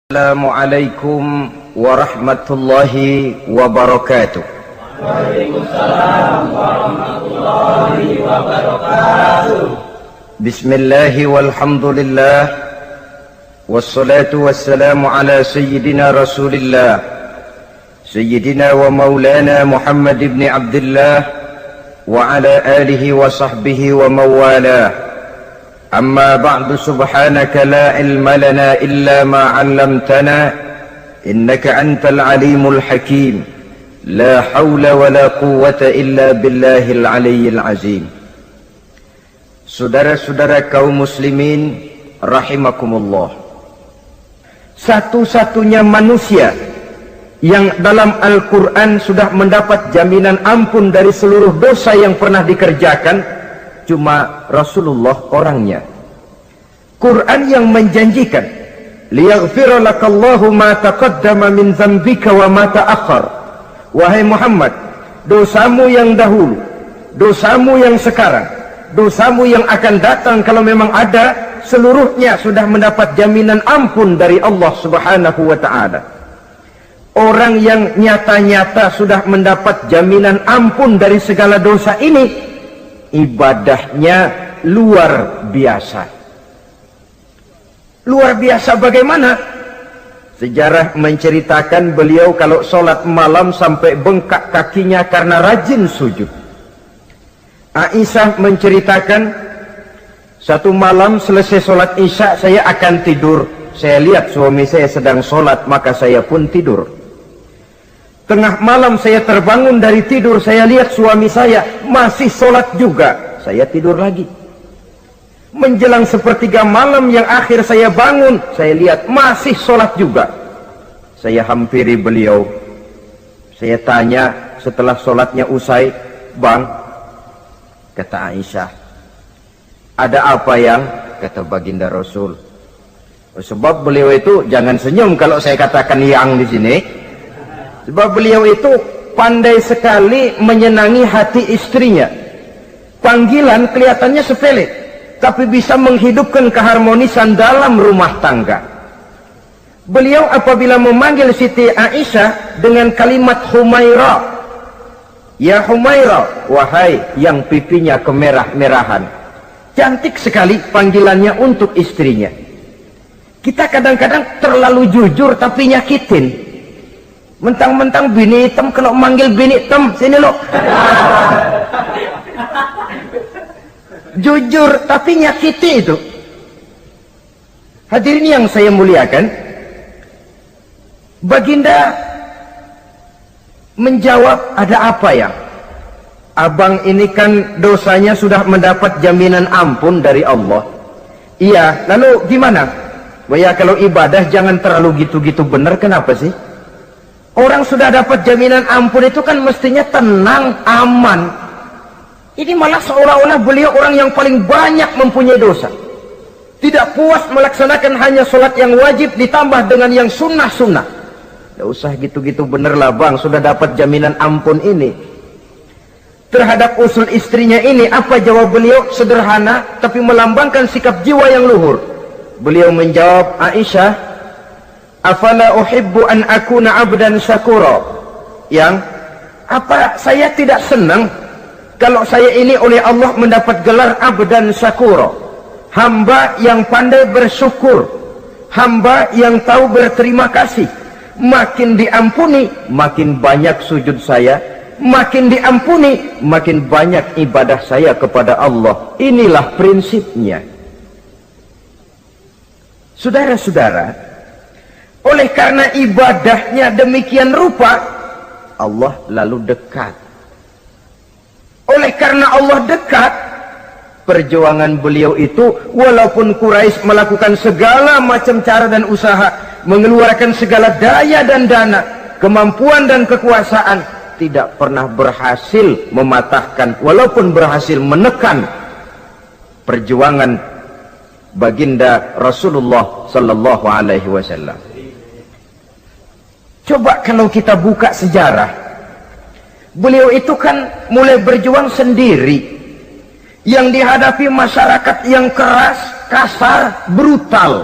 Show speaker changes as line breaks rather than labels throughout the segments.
Assalamualaikum warahmatullahi wabarakatuh.
Waalaikumsalam warahmatullahi wabarakatuh.
Bismillahi walhamdulillah, wassalatu wassalamu ala sayyidina rasulillah, sayyidina wa maulana Muhammad ibn Abdullah wa ala alihi wa sahbihi wa mawalah. أما بعد سبحانك لا علم لنا إلا ما علمتنا إنك أنت العليم الحكيم لا حول ولا قوة إلا بالله العلي العظيم. Saudara-saudara kaum muslimin rahimakumullah, satu-satunya manusia yang dalam Al-Quran sudah mendapat jaminan ampun dari seluruh dosa yang pernah dikerjakan cuma Rasulullah orangnya. Quran yang menjanjikan liyaghfira lakallahu ma taqaddama min dzambika wa ma ta'akhkhar. Wahai Muhammad, dosamu yang dahulu, dosamu yang sekarang, dosamu yang akan datang kalau memang ada, seluruhnya sudah mendapat jaminan ampun dari Allah Subhanahu wa taala. Orang yang nyata-nyata sudah mendapat jaminan ampun dari segala dosa ini, ibadahnya luar biasa. Luar biasa bagaimana? Sejarah menceritakan beliau kalau sholat malam sampai bengkak kakinya karena rajin sujud. Aisyah menceritakan, satu malam selesai sholat isya saya akan tidur. Saya lihat suami saya sedang sholat, maka saya pun tidur. Tengah malam saya terbangun dari tidur, saya lihat suami saya masih sholat juga. Saya tidur lagi. Menjelang sepertiga malam yang akhir saya bangun, saya lihat masih sholat juga. Saya hampiri beliau. Saya tanya setelah sholatnya usai, "Bang," kata Aisyah, "ada apa yang?" Kata baginda Rasul, "Sebab beliau itu," jangan senyum kalau saya katakan yang di sini, sebab beliau itu pandai sekali menyenangi hati istrinya. Panggilan kelihatannya sepele, tapi bisa menghidupkan keharmonisan dalam rumah tangga. Beliau apabila memanggil Siti Aisyah dengan kalimat Humaira, "Ya Humaira," wahai yang pipinya kemerah-merahan. Cantik sekali panggilannya untuk istrinya. Kita kadang-kadang terlalu jujur tapi nyakitin. Mentang-mentang bini hitam, kalau manggil bini hitam, sini lo. Jujur tapi nyakiti itu. Hadirin yang saya muliakan, baginda menjawab, "Ada apa ya? Abang ini kan dosanya sudah mendapat jaminan ampun dari Allah." "Iya, lalu gimana?" "Ya kalau ibadah jangan terlalu gitu-gitu bener, kenapa sih? Orang sudah dapat jaminan ampun itu kan mestinya tenang, aman. Ini malah seolah-olah beliau orang yang paling banyak mempunyai dosa. Tidak puas melaksanakan hanya sholat yang wajib ditambah dengan yang sunnah-sunnah. Tidak usah gitu-gitu bener lah bang, sudah dapat jaminan ampun ini." Terhadap usul istrinya ini, apa jawab beliau? Sederhana, tapi melambangkan sikap jiwa yang luhur. Beliau menjawab, "Aisyah, afala uhibbu an akuna abdan syakura." Yang apa saya tidak senang kalau saya ini oleh Allah mendapat gelar abdan syakura, hamba yang pandai bersyukur, hamba yang tahu berterima kasih. Makin diampuni, makin banyak sujud saya, makin diampuni, makin banyak ibadah saya kepada Allah. Inilah prinsipnya. Saudara-saudara, oleh karena ibadahnya demikian rupa, Allah lalu dekat. Oleh karena Allah dekat, perjuangan beliau itu, walaupun Quraisy melakukan segala macam cara dan usaha, mengeluarkan segala daya dan dana, kemampuan dan kekuasaan, tidak pernah berhasil mematahkan, walaupun berhasil menekan perjuangan baginda Rasulullah sallallahu alaihi wasallam. Coba kalau kita buka sejarah, beliau itu kan mulai berjuang sendiri, yang dihadapi masyarakat yang keras, kasar, brutal.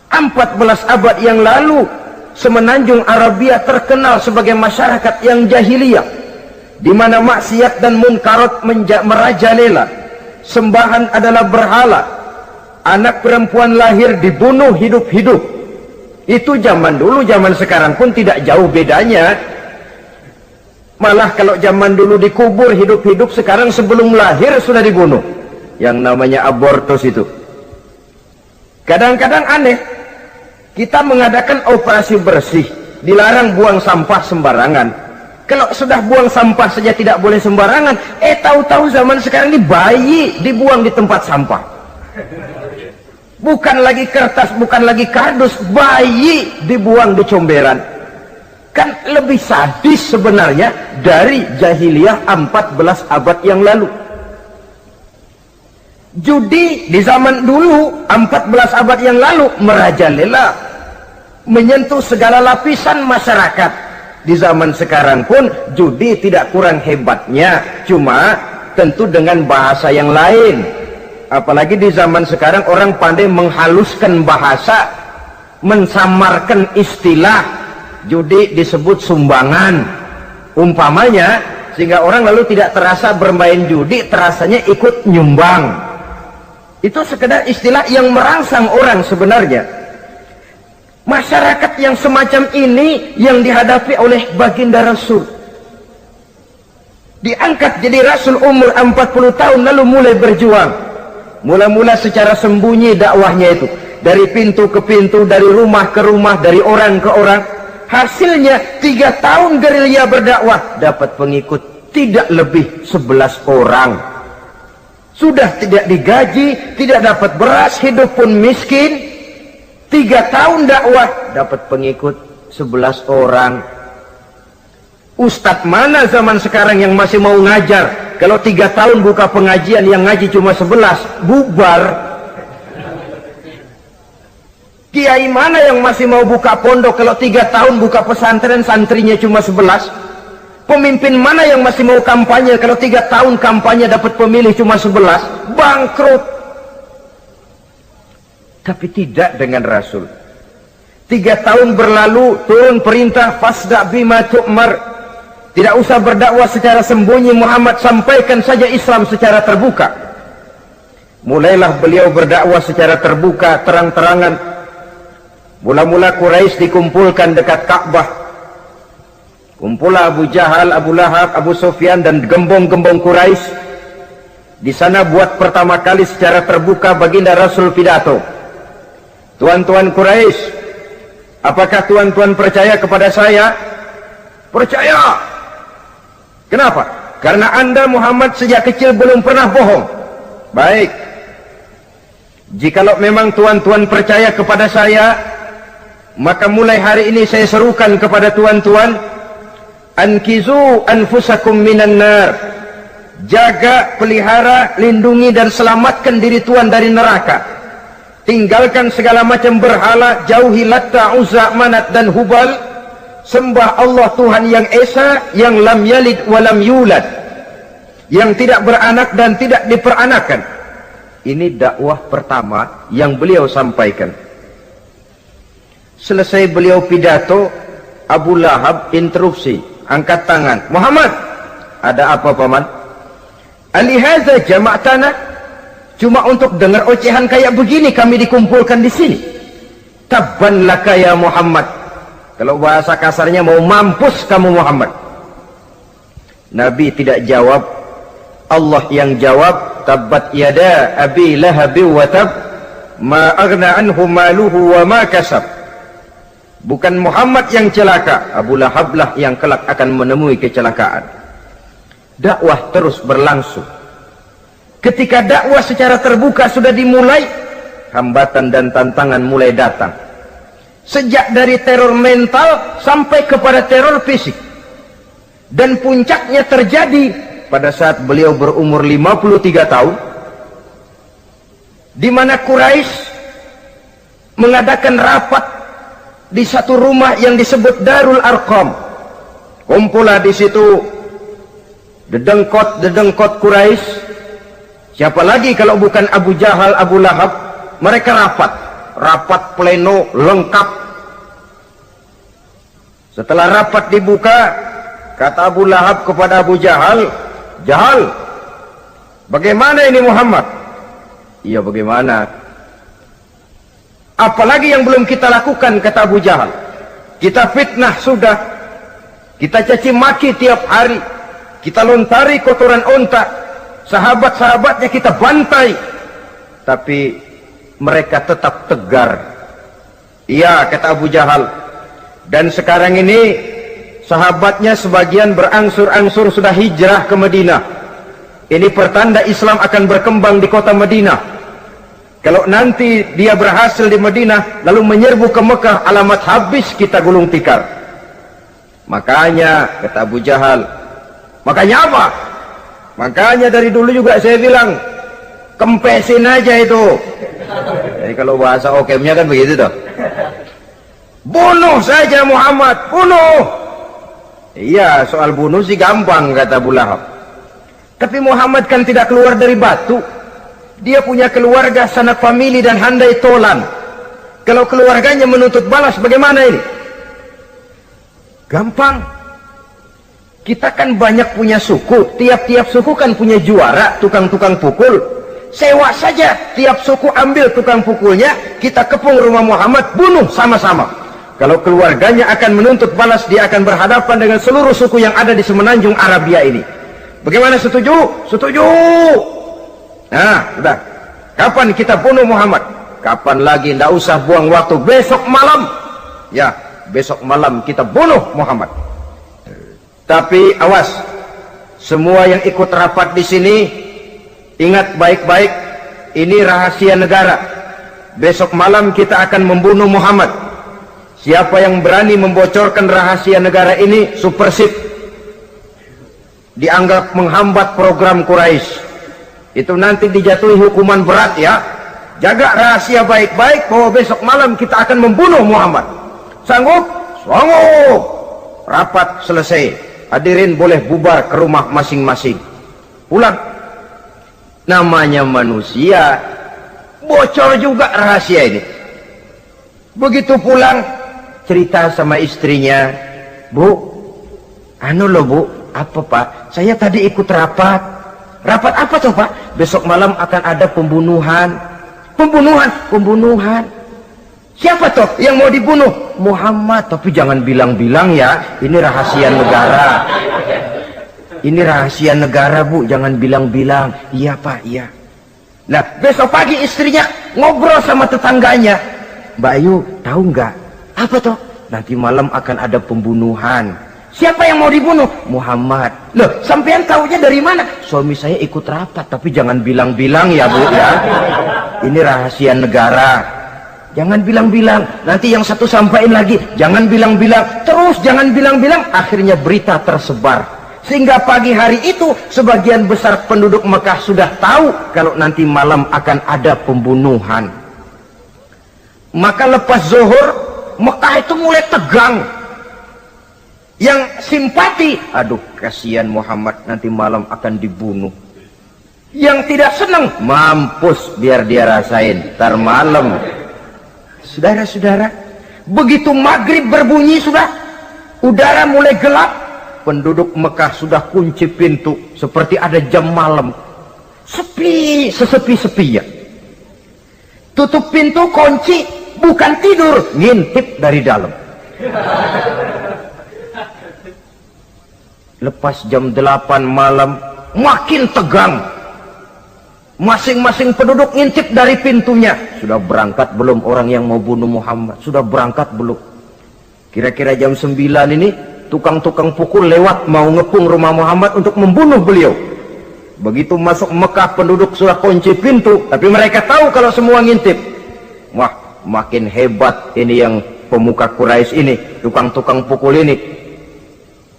14 abad yang lalu, semenanjung Arabia terkenal sebagai masyarakat yang jahiliyah, di mana maksiat dan munkarat merajalela. Sembahan adalah berhala. Anak perempuan lahir dibunuh hidup-hidup. Itu zaman dulu, zaman sekarang pun tidak jauh bedanya. Malah kalau zaman dulu dikubur hidup-hidup, sekarang sebelum lahir sudah dibunuh. Yang namanya abortus itu. Kadang-kadang aneh, kita mengadakan operasi bersih, dilarang buang sampah sembarangan. Kalau sudah buang sampah saja tidak boleh sembarangan, tahu-tahu zaman sekarang ini bayi dibuang di tempat sampah. Bukan lagi kertas, bukan lagi kardus, bayi dibuang di comberan. Kan lebih sadis sebenarnya dari jahiliyah 14 abad yang lalu. Judi di zaman dulu 14 abad yang lalu merajalela, menyentuh segala lapisan masyarakat. Di zaman sekarang pun judi tidak kurang hebatnya, cuma tentu dengan bahasa yang lain. Apalagi di zaman sekarang orang pandai menghaluskan bahasa, mensamarkan istilah. Judi disebut sumbangan umpamanya, sehingga orang lalu tidak terasa bermain judi, terasanya ikut nyumbang. Itu sekedar istilah yang merangsang orang sebenarnya. Masyarakat yang semacam ini yang dihadapi oleh baginda Rasul. Diangkat jadi Rasul umur 40 tahun lalu mulai berjuang. Mula-mula secara sembunyi dakwahnya itu. Dari pintu ke pintu, dari rumah ke rumah, dari orang ke orang. Hasilnya 3 tahun gerilya berdakwah, dapat pengikut tidak lebih 11 orang. Sudah tidak digaji, tidak dapat beras, hidup pun miskin. 3 tahun dakwah, dapat pengikut 11 orang. Ustadz mana zaman sekarang yang masih mau ngajar? Kalau 3 tahun buka pengajian, yang ngaji cuma 11, bubar. Kiai mana yang masih mau buka pondok? Kalau 3 tahun buka pesantren, santrinya cuma 11. Pemimpin mana yang masih mau kampanye? Kalau 3 tahun kampanye dapat pemilih cuma 11, bangkrut. Tapi tidak dengan Rasul. 3 tahun berlalu, turun perintah fasda bima tu'mar. Tidak usah berdakwah secara sembunyi, Muhammad sampaikan saja Islam secara terbuka. Mulailah beliau berdakwah secara terbuka, terang-terangan. Mula-mula Quraisy dikumpulkan dekat Ka'bah. Kumpulah Abu Jahal, Abu Lahab, Abu Sufyan dan gembong-gembong Quraisy. Di sana buat pertama kali secara terbuka baginda Rasul pidato. Tuan-tuan Quraisy, apakah tuan-tuan percaya kepada saya? Percaya. Kenapa? Karena Anda Muhammad sejak kecil belum pernah bohong. Baik. Jikalau memang tuan-tuan percaya kepada saya, maka mulai hari ini saya serukan kepada tuan-tuan, ankizu anfusakum minan nar. Jaga, pelihara, lindungi dan selamatkan diri tuan dari neraka. Tinggalkan segala macam berhala, jauhi Latta, Uzza, Manat dan Hubal. Sembah Allah Tuhan yang Esa, yang lam yalid walam yulad, yang tidak beranak dan tidak diperanakan. Ini dakwah pertama yang beliau sampaikan. Selesai beliau pidato, Abu Lahab interupsi, angkat tangan. Muhammad, ada apa paman? Alihaza jama'tana, cuma untuk dengar ocehan kayak begini kami dikumpulkan di sini. Tabban laka ya Muhammad. Kalau bahasa kasarnya, mau mampus kamu Muhammad. Nabi tidak jawab, Allah yang jawab. Tabbat yada abi lahabi wa tab, ma aghna anhu maluhu wa ma kasab. Bukan Muhammad yang celaka, Abu Lahab lah yang kelak akan menemui kecelakaan. Dakwah terus berlangsung. Ketika dakwah secara terbuka sudah dimulai, hambatan dan tantangan mulai datang. Sejak dari teror mental sampai kepada teror fisik. Dan puncaknya terjadi pada saat beliau berumur 53 tahun. Di mana Quraisy mengadakan rapat di satu rumah yang disebut Darul Arqam. Kumpulah di situ dedengkot Quraisy. Siapa lagi kalau bukan Abu Jahal, Abu Lahab? Mereka rapat. rapat pleno lengkap. Setelah rapat dibuka, kata Abu Lahab kepada Abu Jahal, "Jahal, bagaimana ini Muhammad?" "Iya, bagaimana? Apalagi yang belum kita lakukan," kata Abu Jahal. "Kita fitnah sudah, kita caci maki tiap hari, kita lontari kotoran onta, sahabat-sahabatnya kita bantai, tapi mereka tetap tegar." "Iya," kata Abu Jahal, "dan sekarang ini sahabatnya sebagian berangsur-angsur sudah hijrah ke Madinah. Ini pertanda Islam akan berkembang di kota Madinah. Kalau nanti dia berhasil di Madinah lalu menyerbu ke Mekah, alamat habis kita gulung tikar." "Makanya," kata Abu Jahal, "makanya apa? Makanya dari dulu juga saya bilang, kempesin aja itu." Jadi kalau bahasa okemnya kan begitu toh. "Bunuh saja Muhammad, bunuh." "Iya, soal bunuh sih gampang," kata Abu Lahab. "Tapi Muhammad kan tidak keluar dari batu. Dia punya keluarga, sanak famili dan handai tolan. Kalau keluarganya menuntut balas, bagaimana ini?" "Gampang. Kita kan banyak punya suku. Tiap-tiap suku kan punya juara, tukang-tukang pukul. Sewa saja, tiap suku ambil tukang pukulnya, kita kepung rumah Muhammad, bunuh sama-sama. Kalau keluarganya akan menuntut balas, dia akan berhadapan dengan seluruh suku yang ada di semenanjung Arabia ini. Bagaimana, setuju?" "Setuju." "Nah, sudah. Kapan kita bunuh Muhammad?" "Kapan lagi? Tidak usah buang waktu. Besok malam." "Ya, besok malam kita bunuh Muhammad. Tapi awas, semua yang ikut rapat di sini, ingat baik-baik, ini rahasia negara. Besok malam kita akan membunuh Muhammad. Siapa yang berani membocorkan rahasia negara ini, supersip, dianggap menghambat program Quraisy. Itu nanti dijatuhi hukuman berat ya. Jaga rahasia baik-baik bahwa besok malam kita akan membunuh Muhammad. Sanggup?" "Sanggup." Rapat selesai. Hadirin boleh bubar ke rumah masing-masing. Pulang. Namanya manusia, bocor juga rahasia ini. Begitu pulang, cerita sama istrinya, "Bu, anu loh Bu." "Apa Pak?" "Saya tadi ikut rapat." "Rapat apa tuh Pak?" "Besok malam akan ada pembunuhan." "Pembunuhan?" "Pembunuhan." "Siapa toh yang mau dibunuh?" "Muhammad." "Tapi jangan bilang-bilang ya, ini rahasia negara." "Ini rahasia negara Bu, jangan bilang-bilang." "Iya Pak, iya." Nah, besok pagi istrinya ngobrol sama tetangganya, "Mbak Ayu, tahu nggak?" "Apa toh?" "Nanti malam akan ada pembunuhan." "Siapa yang mau dibunuh?" "Muhammad." "Loh, sampean tahunya dari mana?" "Suami saya ikut rapat." "Tapi jangan bilang-bilang ya Bu ya, ini rahasia negara. Jangan bilang-bilang, nanti yang satu sampaikan lagi, jangan bilang-bilang, terus jangan bilang-bilang." Akhirnya berita tersebar, sehingga pagi hari itu sebagian besar penduduk Mekah sudah tahu kalau nanti malam akan ada pembunuhan. Maka lepas zuhur, Mekah itu mulai tegang. Yang simpati, "Aduh, kasihan Muhammad, nanti malam akan dibunuh." Yang tidak senang, "Mampus, biar dia rasain, ntar malam." Saudara-saudara, begitu maghrib berbunyi sudah, udara mulai gelap, penduduk Mekah sudah kunci pintu seperti ada jam malam. Sepi, sesepi-sepinya. Tutup pintu, kunci, bukan tidur, ngintip dari dalam. Lepas jam 8 malam, makin tegang. Masing-masing penduduk ngintip dari pintunya. Sudah berangkat belum orang yang mau bunuh Muhammad? Sudah berangkat belum? Kira-kira jam 9 ini, tukang-tukang pukul lewat mau ngepung rumah Muhammad untuk membunuh beliau. Begitu masuk Mekah, penduduk sudah kunci pintu, tapi mereka tahu kalau semua ngintip. Wah, makin hebat ini yang pemuka Quraisy ini, tukang-tukang pukul ini.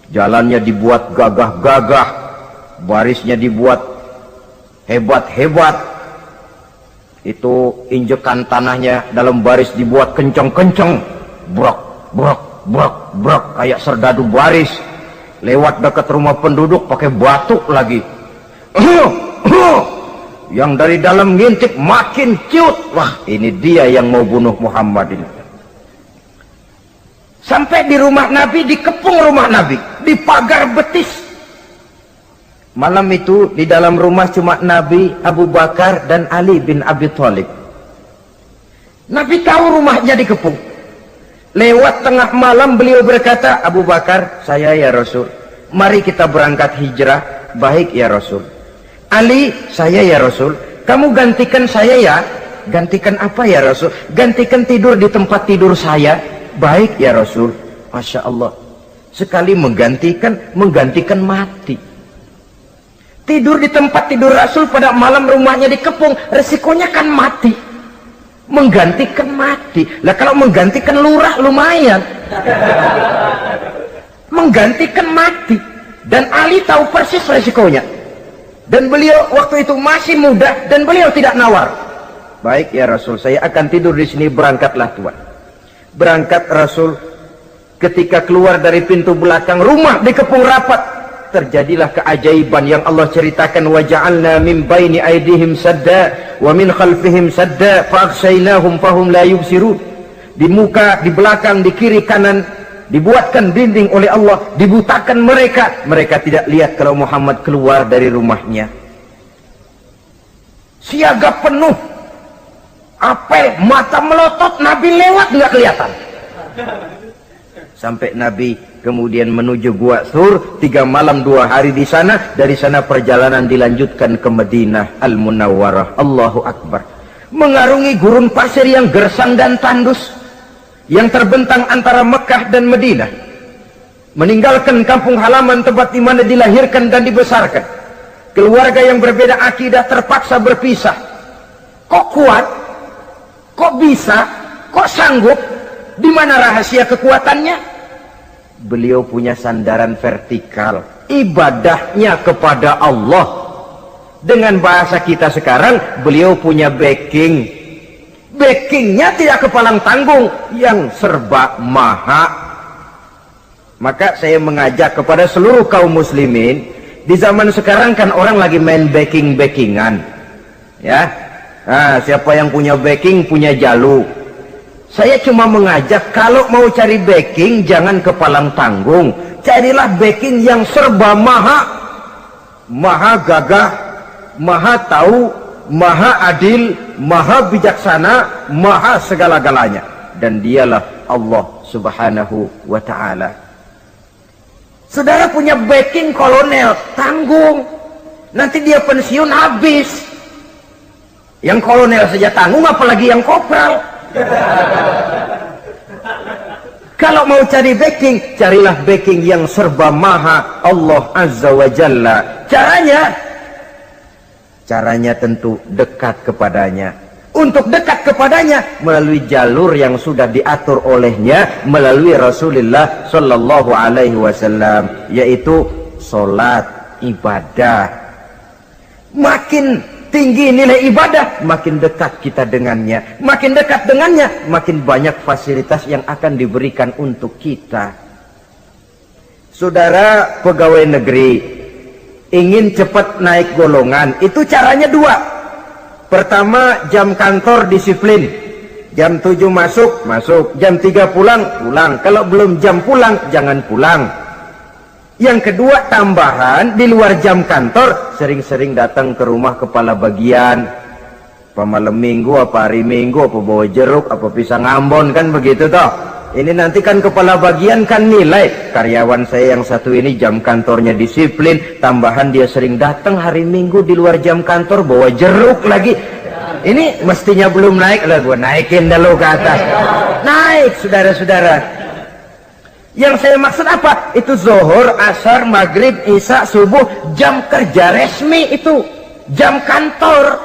Jalannya dibuat gagah-gagah, barisnya dibuat hebat-hebat. Itu injekan tanahnya dalam baris dibuat kenceng-kenceng, brok, brok, brok, brok, kayak serdadu baris. Lewat dekat rumah penduduk pakai batuk lagi. yang dari dalam ngintip makin ciut. Wah, ini dia yang mau bunuh Muhammad ini. Sampai di rumah Nabi, dikepung rumah Nabi, di pagar betis. Malam itu di dalam rumah cuma Nabi, Abu Bakar dan Ali bin Abi Thalib. Nabi tahu rumahnya dikepung. Lewat tengah malam beliau berkata, Abu Bakar, saya ya Rasul, mari kita berangkat hijrah. Baik ya Rasul. Ali, saya ya Rasul, kamu gantikan saya ya. Gantikan apa ya Rasul? Gantikan tidur di tempat tidur saya. Baik ya Rasul. Masya Allah, sekali menggantikan mati. Tidur di tempat tidur Rasul pada malam rumahnya dikepung, resikonya kan mati. Menggantikan mati. Lah kalau menggantikan lurah lumayan. Menggantikan mati. Dan Ali tahu persis resikonya. Dan beliau waktu itu masih muda dan beliau tidak nawar. Baik ya Rasul, saya akan tidur di sini, berangkatlah Tuhan. Berangkat Rasul, ketika keluar dari pintu belakang rumah dikepung rapat, terjadilah keajaiban yang Allah ceritakan. Wa ja'alna min baini aydihim sadda wa min khalfihim sadda fa aghshaynahum fahum la yubsirun. Di muka, di belakang, di kiri kanan dibuatkan dinding oleh Allah, dibutakan mereka tidak lihat kalau Muhammad keluar dari rumahnya. Siaga penuh, apel, mata melotot, Nabi lewat nggak kelihatan. Sampai Nabi kemudian menuju Gua Thur, 3 malam 2 hari di sana. Dari sana perjalanan dilanjutkan ke Madinah Al-Munawwarah. Allahu Akbar. Mengarungi gurun pasir yang gersang dan tandus, yang terbentang antara Mekah dan Madinah. Meninggalkan kampung halaman tempat di mana dilahirkan dan dibesarkan. Keluarga yang berbeda akidah terpaksa berpisah. Kok kuat? Kok bisa? Kok sanggup? Di mana rahasia kekuatannya? Beliau punya sandaran vertikal, ibadahnya kepada Allah. Dengan bahasa kita sekarang, beliau punya backing. Backingnya tidak kepalang tanggung, yang serba maha. Maka saya mengajak kepada seluruh kaum muslimin, di zaman sekarang kan orang lagi main backingan, ya. Nah, siapa yang punya backing punya jalu. Saya cuma mengajak, kalau mau cari backing jangan kepalang tanggung, carilah backing yang serba maha. Maha gagah, maha tahu, maha adil, maha bijaksana, maha segala-galanya. Dan dialah Allah subhanahu wa ta'ala. Saudara punya backing kolonel, tanggung. Nanti dia pensiun habis. Yang kolonel saja tanggung, apalagi yang kopral. Kalau mau cari backing, carilah backing yang serba maha, Allah azza wa jalla. Caranya tentu dekat kepadanya. Untuk dekat kepadanya melalui jalur yang sudah diatur olehnya, melalui Rasulullah sallallahu alaihi wasallam, yaitu salat, ibadah. Makin tinggi nilai ibadah, makin dekat kita dengannya. Makin dekat dengannya, makin banyak fasilitas yang akan diberikan untuk kita. Saudara pegawai negeri ingin cepat naik golongan, itu caranya 2. Pertama, jam kantor disiplin. Jam 7 masuk, jam 3 pulang. Kalau belum jam pulang, jangan pulang. Yang kedua, tambahan di luar jam kantor, sering-sering datang ke rumah kepala bagian. Apa malam minggu, apa hari minggu, apa bawa jeruk, apa pisang Ambon, kan begitu toh. Ini nanti kan kepala bagian kan nilai, karyawan saya yang satu ini jam kantornya disiplin, tambahan dia sering datang hari minggu di luar jam kantor bawa jeruk lagi. Ini mestinya belum naik lah, gua naikin dulu ke atas. Naik, saudara-saudara. Yang saya maksud apa? Itu zuhur, asar, maghrib, isya, subuh, jam kerja resmi itu, jam kantor.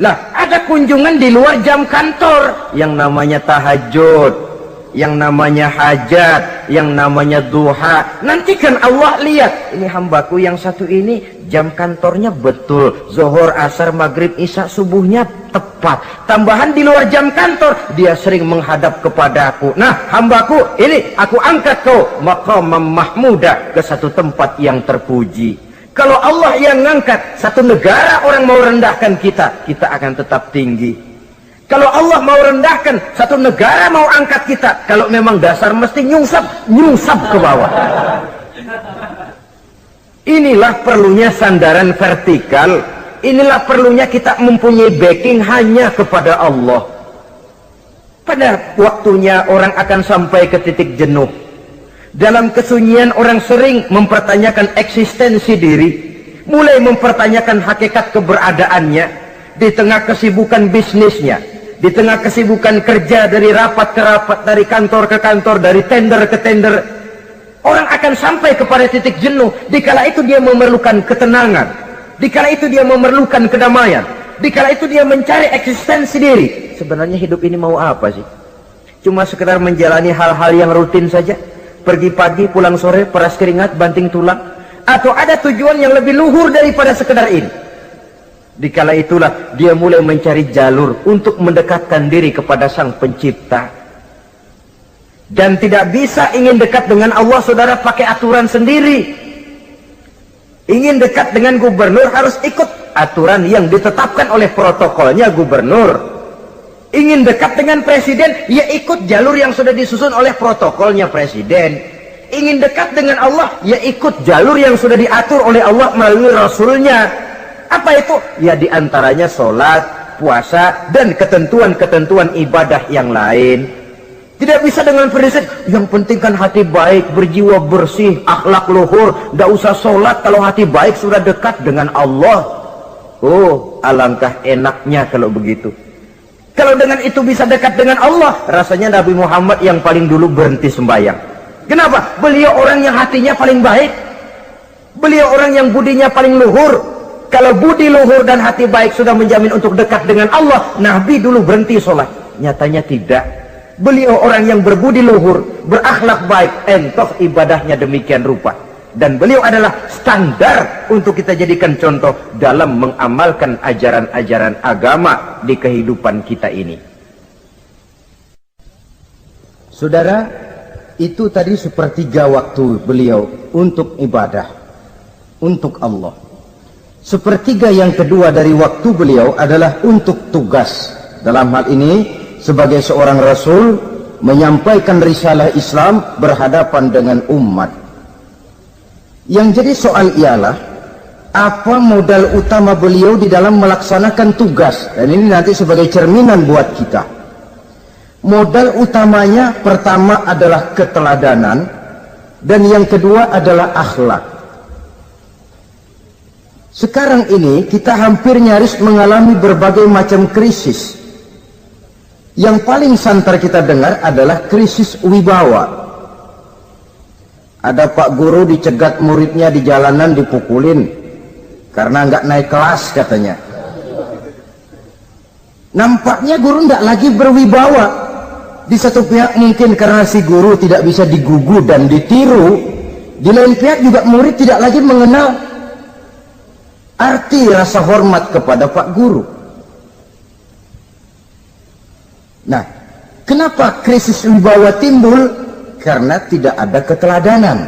Lah, ada kunjungan di luar jam kantor, yang namanya tahajud, yang namanya hajat, yang namanya duha. Nanti kan Allah lihat, ini hambaku yang satu ini jam kantornya betul, zuhur, asar, maghrib, isya, subuhnya tepat. Tambahan di luar jam kantor, dia sering menghadap kepadaku. Nah, hambaku ini aku angkat kau maqamam mahmuda, ke satu tempat yang terpuji. Kalau Allah yang ngangkat, satu negara orang mau rendahkan kita, kita akan tetap tinggi. Kalau Allah mau rendahkan, satu negara mau angkat kita, kalau memang dasar mesti nyungsap ke bawah. Inilah perlunya sandaran vertikal. Inilah perlunya kita mempunyai backing hanya kepada Allah. Pada waktunya orang akan sampai ke titik jenuh. Dalam kesunyian orang sering mempertanyakan eksistensi diri, mulai mempertanyakan hakikat keberadaannya di tengah kesibukan bisnisnya, di tengah kesibukan kerja dari rapat ke rapat, dari kantor ke kantor, dari tender ke tender. Orang akan sampai kepada titik jenuh. Dikala itu dia memerlukan ketenangan, dikala itu dia memerlukan kedamaian, dikala itu dia mencari eksistensi diri. Sebenarnya hidup ini mau apa sih? Cuma sekedar menjalani hal-hal yang rutin saja? Pergi pagi, pulang sore, peras keringat, banting tulang? Atau ada tujuan yang lebih luhur daripada sekedar ini? Dikala itulah dia mulai mencari jalur untuk mendekatkan diri kepada Sang Pencipta. Dan tidak bisa ingin dekat dengan Allah, saudara, pakai aturan sendiri. Ingin dekat dengan gubernur harus ikut aturan yang ditetapkan oleh protokolnya gubernur. Ingin dekat dengan presiden, ya ikut jalur yang sudah disusun oleh protokolnya presiden. Ingin dekat dengan Allah, ya ikut jalur yang sudah diatur oleh Allah melalui Rasulnya. Apa itu? Ya diantaranya sholat, puasa, dan ketentuan-ketentuan ibadah yang lain. Tidak bisa dengan prinsip, yang penting kan hati baik, berjiwa bersih, akhlak luhur, tidak usah sholat kalau hati baik sudah dekat dengan Allah. Oh, alangkah enaknya kalau begitu. Kalau dengan itu bisa dekat dengan Allah, rasanya Nabi Muhammad yang paling dulu berhenti sembahyang. Kenapa? Beliau orang yang hatinya paling baik. Beliau orang yang budinya paling luhur. Kalau budi luhur dan hati baik sudah menjamin untuk dekat dengan Allah, Nabi dulu berhenti sholat. Nyatanya tidak. Beliau orang yang berbudi luhur, berakhlak baik, entoh ibadahnya demikian rupa. Dan beliau adalah standar untuk kita jadikan contoh dalam mengamalkan ajaran-ajaran agama di kehidupan kita ini. Saudara, itu tadi sepertiga waktu beliau untuk ibadah, untuk Allah. Sepertiga yang kedua dari waktu beliau adalah untuk tugas. Dalam hal ini, sebagai seorang Rasul, menyampaikan risalah Islam berhadapan dengan umat. Yang jadi soal ialah, apa modal utama beliau di dalam melaksanakan tugas? Dan ini nanti sebagai cerminan buat kita. Modal utamanya pertama adalah keteladanan, dan yang kedua adalah akhlak. Sekarang ini kita hampir nyaris mengalami berbagai macam krisis. Yang paling santer kita dengar adalah krisis wibawa. Ada pak guru dicegat muridnya di jalanan, dipukulin karena nggak naik kelas katanya. Nampaknya guru nggak lagi berwibawa. Di satu pihak mungkin karena si guru tidak bisa digugu dan ditiru. Di lain pihak juga murid tidak lagi mengenal arti rasa hormat kepada pak guru. Nah, kenapa krisis wibawa timbul? Karena tidak ada keteladanan.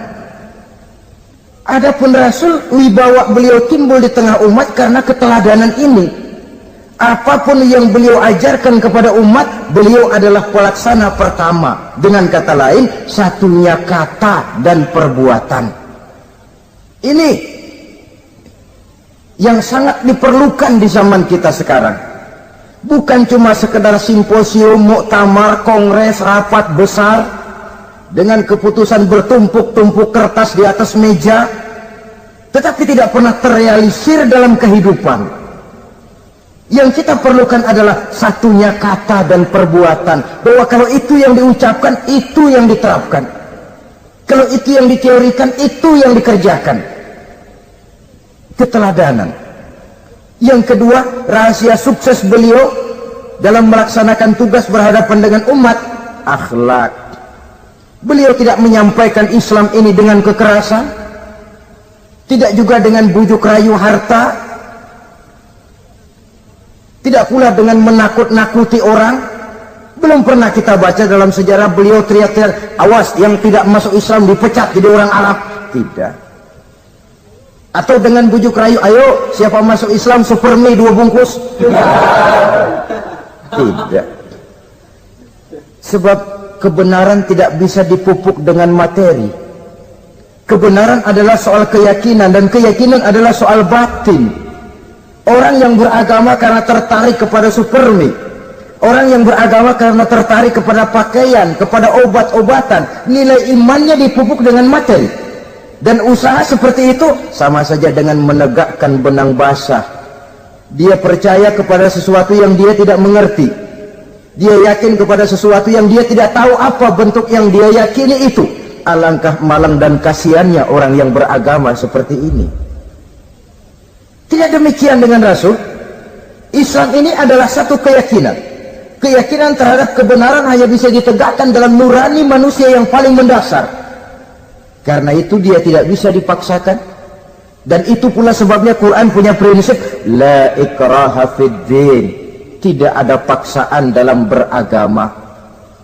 Adapun Rasul, wibawa beliau timbul di tengah umat karena keteladanan ini. Apapun yang beliau ajarkan kepada umat, beliau adalah pelaksana pertama. Dengan kata lain, satunya kata dan perbuatan. Ini yang sangat diperlukan di zaman kita sekarang. Bukan cuma sekedar simposium, muktamar, kongres, rapat besar dengan keputusan bertumpuk-tumpuk kertas di atas meja, tetapi tidak pernah terrealisir dalam kehidupan. Yang kita perlukan adalah satunya kata dan perbuatan, bahwa kalau itu yang diucapkan, itu yang diterapkan. Kalau itu yang diteorikan, itu yang dikerjakan. Keteladanan. Yang kedua, rahasia sukses beliau dalam melaksanakan tugas berhadapan dengan umat, akhlak. Beliau tidak menyampaikan Islam ini dengan kekerasan, tidak juga dengan bujuk rayu harta, tidak pula dengan menakut-nakuti orang. Belum pernah kita baca dalam sejarah beliau teriak-teriak, awas yang tidak masuk Islam dipecat jadi orang Arab. Tidak. Atau dengan bujuk rayu, ayo siapa masuk Islam super mie 2 bungkus? Tidak. Sebab kebenaran tidak bisa dipupuk dengan materi. Kebenaran adalah soal keyakinan, dan keyakinan adalah soal batin. Orang yang beragama karena tertarik kepada super mie, orang yang beragama karena tertarik kepada pakaian, kepada obat-obatan, nilai imannya dipupuk dengan materi. Dan usaha seperti itu sama saja dengan menegakkan benang basah. Dia percaya kepada sesuatu yang dia tidak mengerti. Dia yakin kepada sesuatu yang dia tidak tahu apa bentuk yang dia yakini itu. Alangkah malang dan kasihannya orang yang beragama seperti ini. Tidak demikian dengan Rasul. Islam ini adalah satu keyakinan. Keyakinan terhadap kebenaran hanya bisa ditegakkan dalam nurani manusia yang paling mendasar. Karena itu dia tidak bisa dipaksakan. Dan itu pula sebabnya Quran punya prinsip la ikraha fid din. Tidak ada paksaan dalam beragama.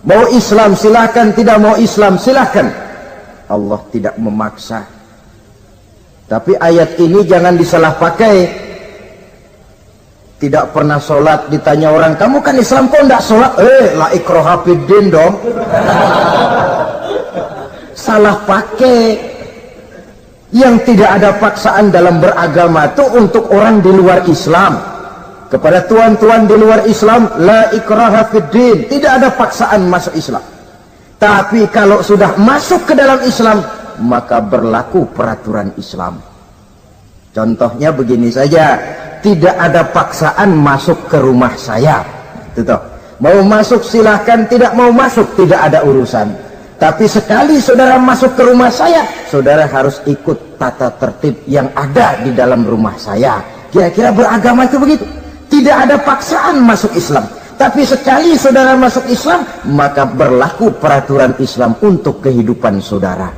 Mau Islam silakan, tidak mau Islam silakan. Allah tidak memaksa. Tapi ayat ini jangan disalah pakai. Tidak pernah sholat, ditanya orang, kamu kan Islam kok enggak sholat? La ikraha fid din dong. Salah pakai. Yang tidak ada paksaan dalam beragama itu untuk orang di luar Islam. Kepada tuan-tuan di luar Islam, la ikraha fid din, tidak ada paksaan masuk Islam. Tapi kalau sudah masuk ke dalam Islam, maka berlaku peraturan Islam. Contohnya begini saja, tidak ada paksaan masuk ke rumah saya. Itu mau masuk silahkan, tidak mau masuk tidak ada urusan. Tapi sekali saudara masuk ke rumah saya, saudara harus ikut tata tertib yang ada di dalam rumah saya. Kira-kira beragama itu begitu. Tidak ada paksaan masuk Islam. Tapi sekali saudara masuk Islam, maka berlaku peraturan Islam untuk kehidupan saudara.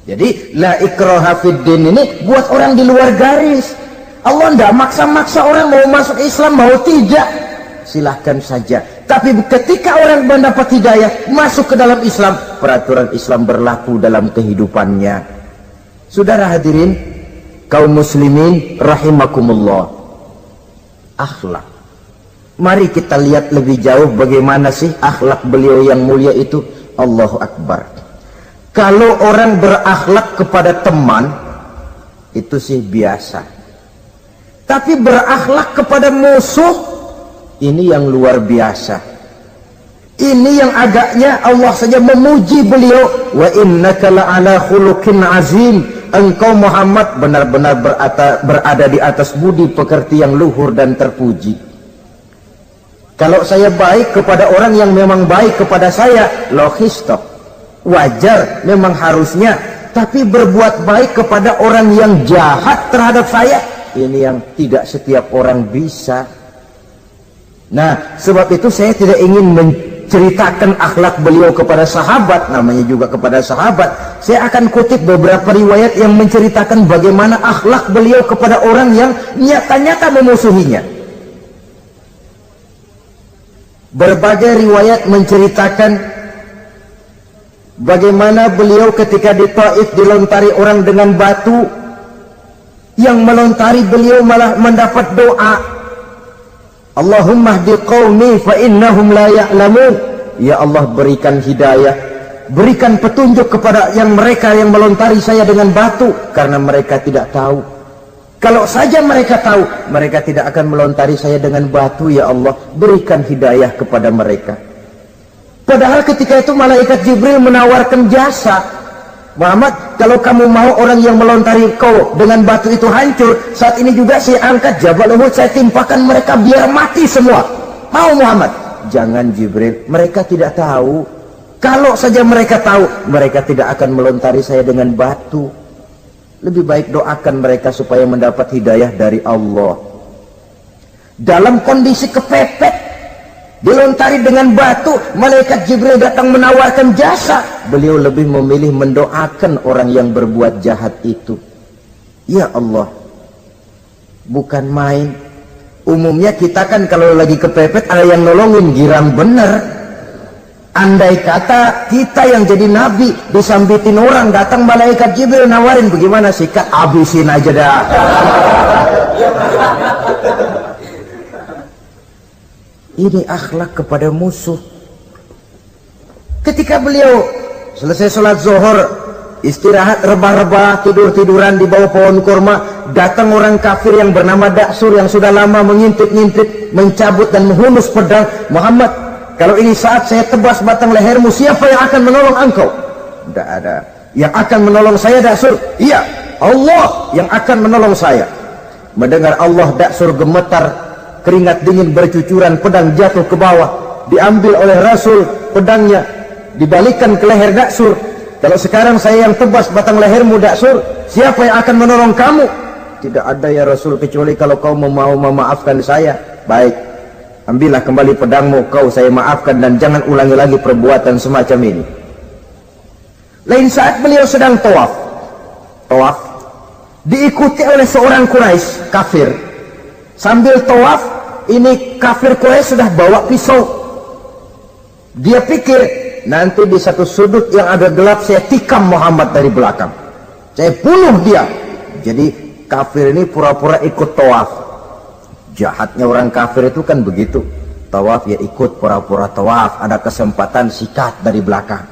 Jadi la ikraha fid din ini buat orang di luar garis. Allah tidak maksa-maksa orang mau masuk Islam mau tidak, silahkan saja. Tapi ketika orang mendapat hidayah masuk ke dalam Islam, peraturan Islam berlaku dalam kehidupannya. Saudara hadirin kaum muslimin rahimakumullah, akhlak. Mari kita lihat lebih jauh bagaimana sih akhlak beliau yang mulia itu. Allahu Akbar. Kalau orang berakhlak kepada teman, itu sih biasa. Tapi berakhlak kepada musuh, ini yang luar biasa. Ini yang agaknya Allah saja memuji beliau. Wa innaka la'ala khuluqin azim. Engkau Muhammad benar-benar berada di atas budi pekerti yang luhur dan terpuji. Kalau saya baik kepada orang yang memang baik kepada saya, logis toh, wajar, memang harusnya. Tapi berbuat baik kepada orang yang jahat terhadap saya, ini yang tidak setiap orang bisa. Nah, sebab itu saya tidak ingin menceritakan akhlak beliau kepada sahabat, namanya juga kepada sahabat. Saya akan kutip beberapa riwayat yang menceritakan bagaimana akhlak beliau kepada orang yang nyata-nyata memusuhinya. Berbagai riwayat menceritakan bagaimana beliau ketika di Taif dilontari orang dengan batu, yang melontari beliau malah mendapat doa, Allahumma hdi qaumi fa innahum la ya'lamun. Ya Allah, berikan hidayah, berikan petunjuk kepada yang mereka yang melontari saya dengan batu, karena mereka tidak tahu. Kalau saja mereka tahu, mereka tidak akan melontari saya dengan batu. Ya Allah, berikan hidayah kepada mereka. Padahal ketika itu malaikat Jibril menawarkan jasa, Muhammad, kalau kamu mau orang yang melontari kau dengan batu itu hancur, saat ini juga saya angkat Jabal Uhud, saya timpakan mereka biar mati semua. Mau Muhammad? Jangan Jibril, mereka tidak tahu. Kalau saja mereka tahu, mereka tidak akan melontari saya dengan batu. Lebih baik doakan mereka supaya mendapat hidayah dari Allah. Dalam kondisi kepepet, dilontari dengan batu, malaikat Jibril datang menawarkan jasa. Beliau lebih memilih mendoakan orang yang berbuat jahat itu. Ya Allah, bukan main. Umumnya kita kan kalau lagi kepepet ada yang nolongin, girang bener. Andai kata kita yang jadi nabi disambitin orang, datang malaikat Jibril nawarin, bagaimana sikat? Habisin aja dah. Ini akhlak kepada musuh. Ketika beliau selesai sholat zuhur, istirahat rebah-rebah, tidur-tiduran di bawah pohon kurma, datang orang kafir yang bernama Daksur yang sudah lama mengintip-ngintip, mencabut dan menghunus pedang. Muhammad, kalau ini saat saya tebas batang lehermu, siapa yang akan menolong engkau? Tidak ada. Yang akan menolong saya Daksur? Iya, Allah yang akan menolong saya. Mendengar Allah, Daksur gemetar, keringat dingin bercucuran, pedang jatuh ke bawah, diambil oleh Rasul pedangnya, dibalikkan ke leher Daksur. Kalau sekarang saya yang tebas batang lehermu Daksur, siapa yang akan menolong kamu? Tidak ada ya Rasul, kecuali kalau kau mau memaafkan saya. Baik, ambillah kembali pedangmu, kau saya maafkan, dan jangan ulangi lagi perbuatan semacam ini. Lain saat beliau sedang tawaf, diikuti oleh seorang Quraisy kafir. Sambil tawaf, ini kafir Quraisy sudah bawa pisau. Dia pikir, nanti di satu sudut yang agak gelap saya tikam Muhammad dari belakang, saya bunuh dia. Jadi kafir ini pura-pura ikut tawaf. Jahatnya orang kafir itu kan begitu, tawaf ya ikut pura-pura tawaf, ada kesempatan sikat dari belakang.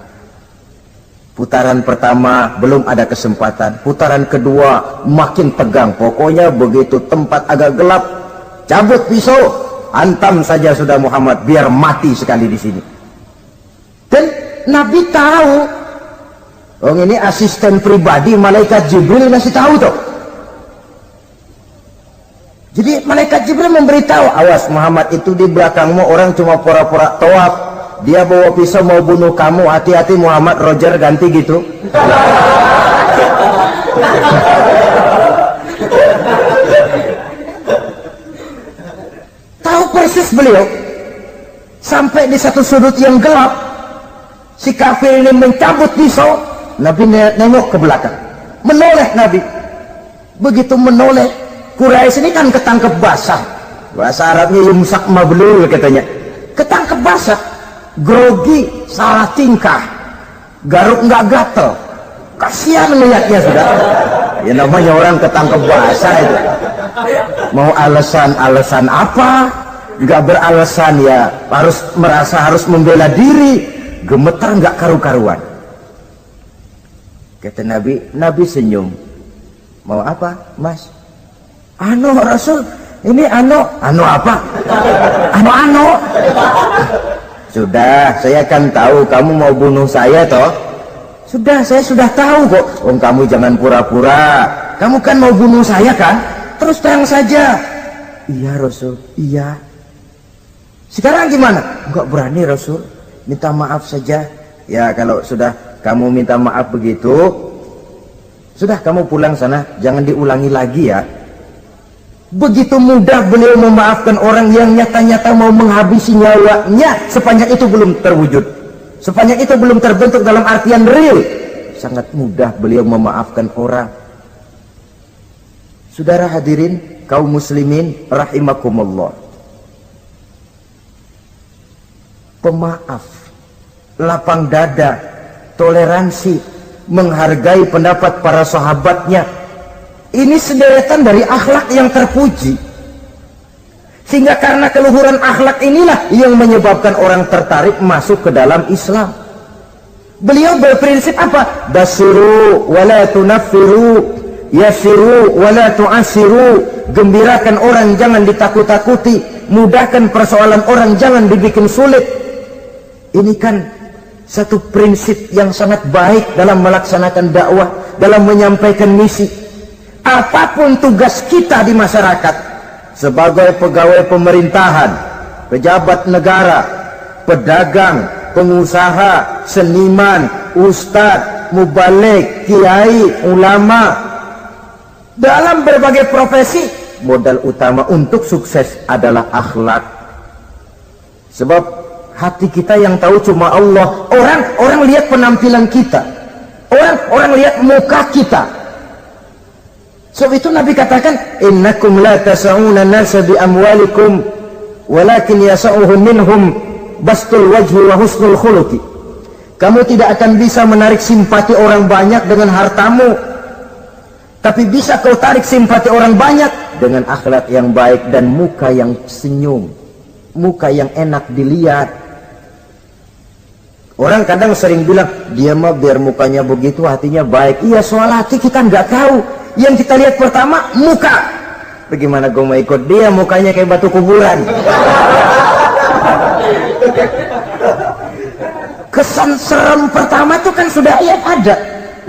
Putaran pertama belum ada kesempatan, putaran kedua makin tegang. Pokoknya begitu tempat agak gelap, cabut pisau, hantam saja sudah Muhammad, biar mati sekali di sini. Dan Nabi tahu, oh ini asisten pribadi malaikat Jibril, masih tahu tuh. Jadi malaikat Jibril memberitahu, awas Muhammad, itu di belakangmu orang cuma pura-pura tawaf, dia bawa pisau mau bunuh kamu, hati-hati Muhammad, Roger ganti gitu. Tahu persis beliau. Sampai di satu sudut yang gelap, si kafir ini mencabut pisau. Nabi nengok ke belakang, menoleh Nabi. Begitu menoleh, Quraisy ini kan ketangkep basah, bahasa Arabnya yumsak mablul katanya, ketangkep basah, grogi, salah tingkah, garuk nggak gatel, kasihan melihatnya sudah. Ya namanya orang ketangkep basah itu, mau alasan apa? Nggak beralasan ya, harus merasa harus membela diri, gemetar nggak karu-karuan. Kata Nabi senyum. Mau apa, Mas? Anu Rasul, ini anu apa? Anu. Sudah, saya kan tahu kamu mau bunuh saya toh. Sudah, saya sudah tahu kok. Kamu jangan pura-pura. Kamu kan mau bunuh saya kan? Terus terang saja. Iya Rasul, iya. Sekarang gimana? Enggak berani Rasul. Minta maaf saja. Ya kalau sudah kamu minta maaf begitu, sudah kamu pulang sana, jangan diulangi lagi ya. Begitu mudah beliau memaafkan orang yang nyata-nyata mau menghabisi nyawanya, sepanjang itu belum terwujud, sepanjang itu belum terbentuk dalam artian real. Sangat mudah beliau memaafkan orang. Saudara hadirin kaum muslimin rahimakumullah, pemaaf, lapang dada, toleransi, menghargai pendapat para sahabatnya, ini sederetan dari akhlak yang terpuji. Sehingga karena keluhuran akhlak inilah yang menyebabkan orang tertarik masuk ke dalam Islam. Beliau berprinsip apa? Basiru wala tunaffiru, yasiru wala tu'asiru. Gembirakan orang, jangan ditakut-takuti. Mudahkan persoalan orang, jangan dibikin sulit. Ini kan satu prinsip yang sangat baik dalam melaksanakan dakwah, dalam menyampaikan misi. Apapun tugas kita di masyarakat, sebagai pegawai pemerintahan, pejabat negara, pedagang, pengusaha, seniman, ustadz, mubalik, kiai, ulama, dalam berbagai profesi, modal utama untuk sukses adalah akhlak. Sebab hati kita yang tahu cuma Allah. Orang lihat penampilan kita, orang lihat muka kita. Sebab itu Nabi katakan, innakum la tas'una nasa bi amwalikum walakin yas'uhum minhum bastul wajhi wa husnul khuluqi. Kamu tidak akan bisa menarik simpati orang banyak dengan hartamu, tapi bisa kau tarik simpati orang banyak dengan akhlak yang baik dan muka yang senyum, muka yang enak dilihat. Orang kadang sering bilang, dia mah biar mukanya begitu hatinya baik. Iya, soal hati kita nggak tahu. Yang kita lihat pertama muka. Bagaimana gue mau ikut dia, mukanya kayak batu kuburan. Kesan serem pertama itu kan sudah ada.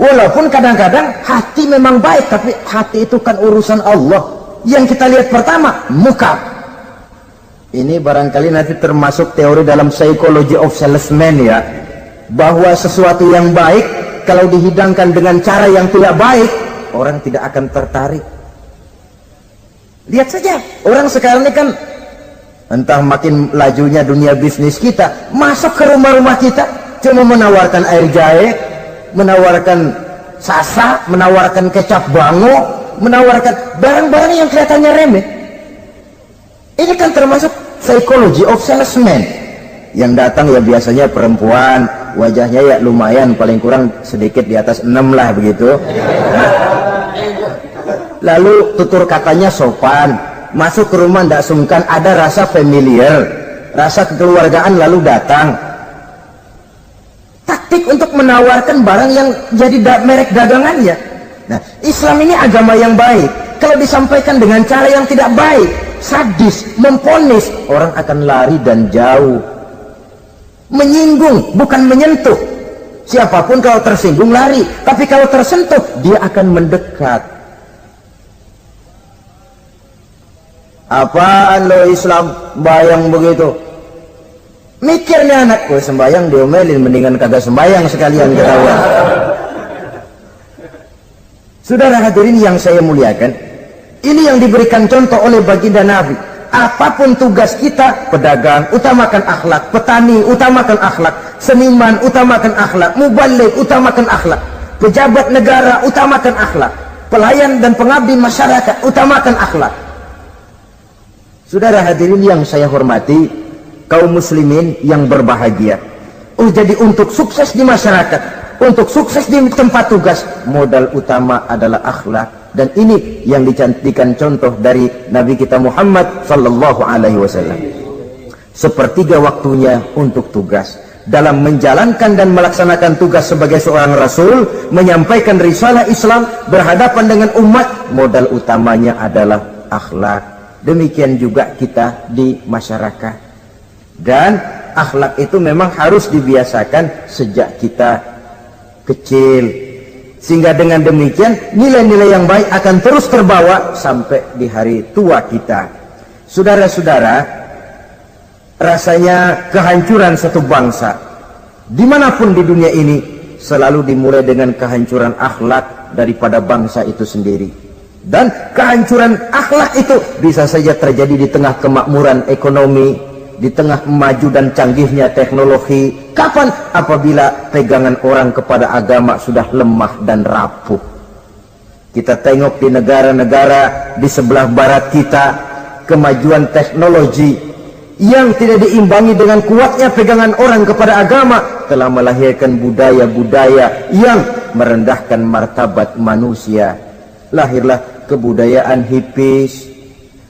Walaupun kadang-kadang hati memang baik, tapi hati itu kan urusan Allah. Yang kita lihat pertama muka. Ini barangkali nanti termasuk teori dalam psychology of salesman ya, bahwa sesuatu yang baik kalau dihidangkan dengan cara yang tidak baik, orang tidak akan tertarik. Lihat saja, orang sekarang ini kan entah makin lajunya dunia bisnis kita, masuk ke rumah-rumah kita cuma menawarkan air jahe, menawarkan sasa, menawarkan kecap bango, menawarkan barang-barang yang kelihatannya remeh. Ini kan termasuk psychology of salesman. Yang datang ya biasanya perempuan, wajahnya ya lumayan, paling kurang sedikit di atas 6 lah begitu. Lalu tutur katanya sopan, masuk ke rumah tidak sungkan, ada rasa familiar, rasa kekeluargaan, lalu datang. Taktik untuk menawarkan barang yang jadi merek dagangannya. Nah, Islam ini agama yang baik. Kalau disampaikan dengan cara yang tidak baik, sadis, memponis, orang akan lari dan jauh. Menyinggung, bukan menyentuh. Siapapun kalau tersinggung lari, tapi kalau tersentuh dia akan mendekat. Apaan lo Islam bayang begitu? Mikirnya anak, gue sembayang diomelin, mendingan kagak sembayang sekalian ketahuan. Saudara hadirin yang saya muliakan, ini yang diberikan contoh oleh baginda Nabi. Apapun tugas kita, pedagang utamakan akhlak, petani utamakan akhlak, seniman utamakan akhlak, mubaligh utamakan akhlak, pejabat negara utamakan akhlak, pelayan dan pengabdi masyarakat utamakan akhlak. Saudara hadirin yang saya hormati, kaum muslimin yang berbahagia. Jadi untuk sukses di masyarakat, untuk sukses di tempat tugas, modal utama adalah akhlak. Dan ini yang dicantikan contoh dari Nabi kita Muhammad sallallahu alaihi wasallam. Sepertiga waktunya untuk tugas. Dalam menjalankan dan melaksanakan tugas sebagai seorang rasul, menyampaikan risalah Islam, berhadapan dengan umat, modal utamanya adalah akhlak. Demikian juga kita di masyarakat. Dan akhlak itu memang harus dibiasakan sejak kita kecil, sehingga dengan demikian nilai-nilai yang baik akan terus terbawa sampai di hari tua kita. Saudara-saudara, rasanya kehancuran satu bangsa dimanapun di dunia ini selalu dimulai dengan kehancuran akhlak daripada bangsa itu sendiri. Dan kehancuran akhlak itu bisa saja terjadi di tengah kemakmuran ekonomi, di tengah maju dan canggihnya teknologi. Kapan? Apabila pegangan orang kepada agama sudah lemah dan rapuh. Kita tengok di negara-negara di sebelah barat kita, kemajuan teknologi yang tidak diimbangi dengan kuatnya pegangan orang kepada agama telah melahirkan budaya-budaya yang merendahkan martabat manusia. Lahirlah kebudayaan hippies,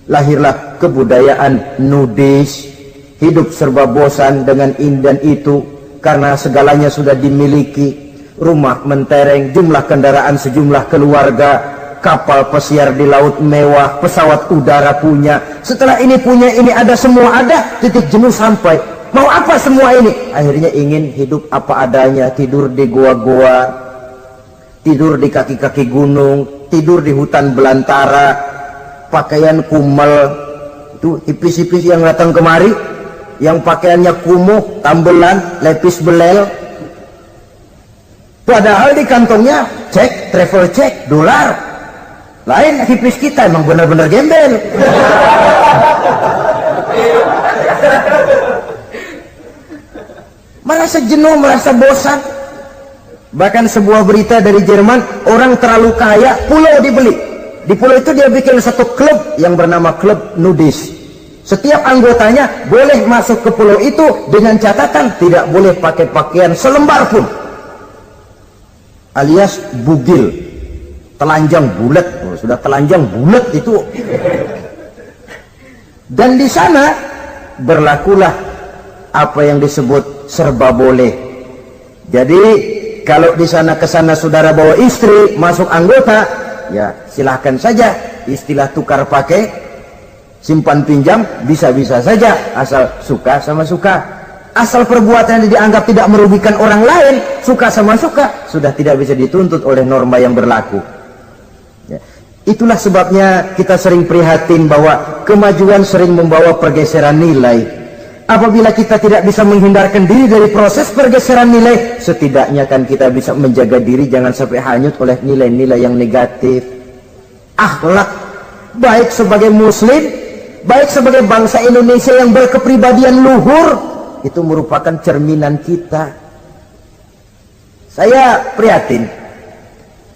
lahirlah kebudayaan nudis, hidup serba bosan dengan ini dan itu karena segalanya sudah dimiliki, rumah mentereng, jumlah kendaraan sejumlah keluarga, kapal pesiar di laut mewah, pesawat udara punya, setelah ini punya, ini ada, semua ada, titik jenuh sampai. Mau apa semua ini? Akhirnya ingin hidup apa adanya, tidur di goa-goa, tidur di kaki-kaki gunung, tidur di hutan belantara, pakaian kumel. Itu hipis-hipis yang datang kemari, yang pakaiannya kumuh, tambelan, lepis belel, padahal di kantongnya cek, travel cek, dolar. Lain hipis kita, emang benar-benar gembel. Merasa jenuh, merasa bosan. Bahkan sebuah berita dari Jerman, orang terlalu kaya, pulau dibeli. Di pulau itu dia bikin satu klub yang bernama klub nudis. Setiap anggotanya boleh masuk ke pulau itu dengan catatan tidak boleh pakai pakaian selembar pun, alias bugil, telanjang bulat. Sudah telanjang bulat itu. Dan di sana berlakulah apa yang disebut serba boleh. Jadi kalau di sana kesana saudara bawa istri masuk anggota, ya silahkan saja, istilah tukar pakai, simpan pinjam bisa-bisa saja, asal suka sama suka. Asal perbuatan yang dianggap tidak merugikan orang lain, suka sama suka, sudah tidak bisa dituntut oleh norma yang berlaku. Ya. Itulah sebabnya kita sering prihatin bahwa kemajuan sering membawa pergeseran nilai. Apabila kita tidak bisa menghindarkan diri dari proses pergeseran nilai, setidaknya kan kita bisa menjaga diri jangan sampai hanyut oleh nilai-nilai yang negatif. Akhlak, baik sebagai muslim, baik sebagai bangsa Indonesia yang berkepribadian luhur, itu merupakan cerminan kita. Saya prihatin,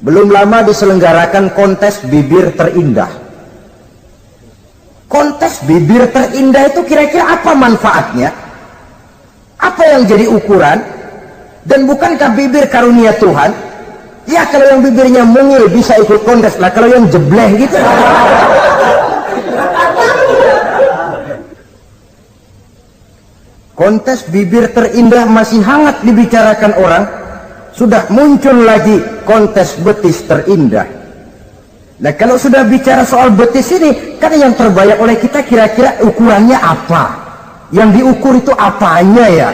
belum lama diselenggarakan kontes bibir terindah. Kontes bibir terindah itu kira-kira apa manfaatnya? Apa yang jadi ukuran? Dan bukankah bibir karunia Tuhan? Ya kalau yang bibirnya mungil bisa ikut kontes lah, kalau yang jebleh gitu. Kontes bibir terindah masih hangat dibicarakan orang. Sudah muncul lagi kontes betis terindah. Nah kalau sudah bicara soal betis ini, kan yang terbayang oleh kita kira-kira ukurannya apa? Yang diukur itu apanya ya?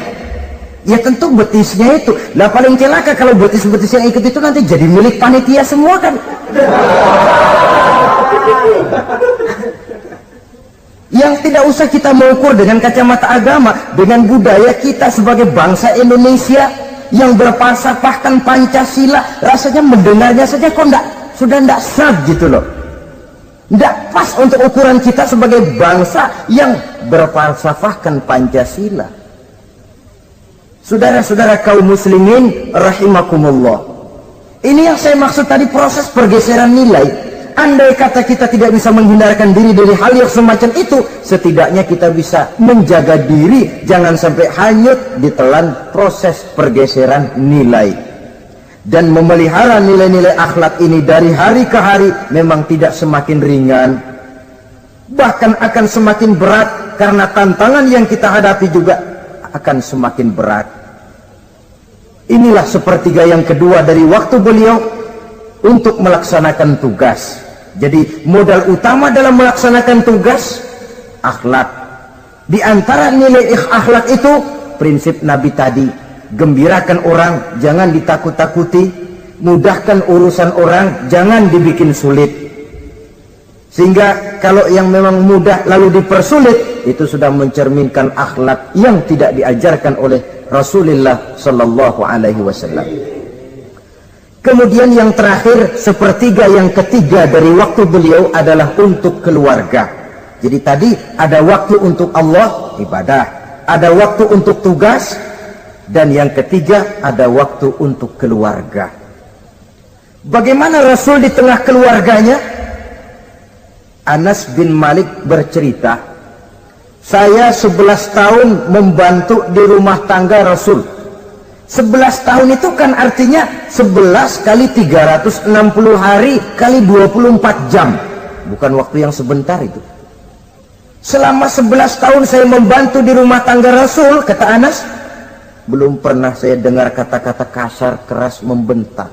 Ya tentu betisnya itu. Nah paling celaka kalau betis-betis yang ikut itu nanti jadi milik panitia semua kan? Yang tidak usah kita mengukur dengan kacamata agama, dengan budaya kita sebagai bangsa Indonesia yang berfalsafahkan Pancasila, rasanya mendengarnya saja kok sudah tidak sah gitu loh. Tidak pas untuk ukuran kita sebagai bangsa yang berfalsafahkan Pancasila. Saudara-saudara kaum muslimin rahimakumullah, ini yang saya maksud tadi, proses pergeseran nilai. Andai kata kita tidak bisa menghindarkan diri dari hal yang semacam itu, setidaknya kita bisa menjaga diri jangan sampai hanyut ditelan proses pergeseran nilai. Dan memelihara nilai-nilai akhlak ini dari hari ke hari memang tidak semakin ringan, bahkan akan semakin berat, karena tantangan yang kita hadapi juga akan semakin berat. Inilah sepertiga yang kedua dari waktu beliau untuk melaksanakan tugas. Jadi modal utama dalam melaksanakan tugas akhlak. Di antara nilai akhlak itu prinsip Nabi tadi, gembirakan orang, jangan ditakut-takuti, mudahkan urusan orang, jangan dibikin sulit. Sehingga kalau yang memang mudah lalu dipersulit, itu sudah mencerminkan akhlak yang tidak diajarkan oleh Rasulullah sallallahu alaihi wasallam. Kemudian yang terakhir, sepertiga yang ketiga dari waktu beliau adalah untuk keluarga. Jadi tadi ada waktu untuk Allah, ibadah, ada waktu untuk tugas, dan yang ketiga ada waktu untuk keluarga. Bagaimana Rasul di tengah keluarganya? Anas bin Malik bercerita, saya 11 tahun membantu di rumah tangga Rasul. 11 tahun itu kan artinya 11 kali 360 hari kali 24 jam. Bukan waktu yang sebentar itu. Selama 11 tahun saya membantu di rumah tangga Rasul, kata Anas, belum pernah saya dengar kata-kata kasar, keras, membentak.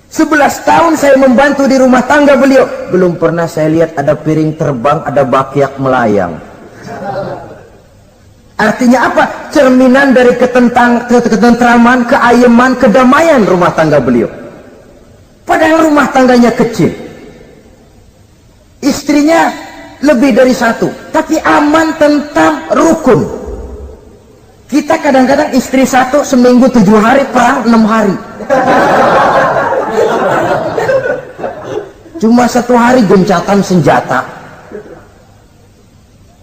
11 tahun saya membantu di rumah tangga beliau, belum pernah saya lihat ada piring terbang, ada bakyak melayang. Artinya apa? Cerminan dari ketentraman, keayeman, kedamaian rumah tangga beliau. Padahal rumah tangganya kecil, istrinya lebih dari satu, tapi aman, tentram, rukun. Kita kadang-kadang istri satu seminggu 7 hari, perang 6 hari. Cuma 1 hari gencatan senjata.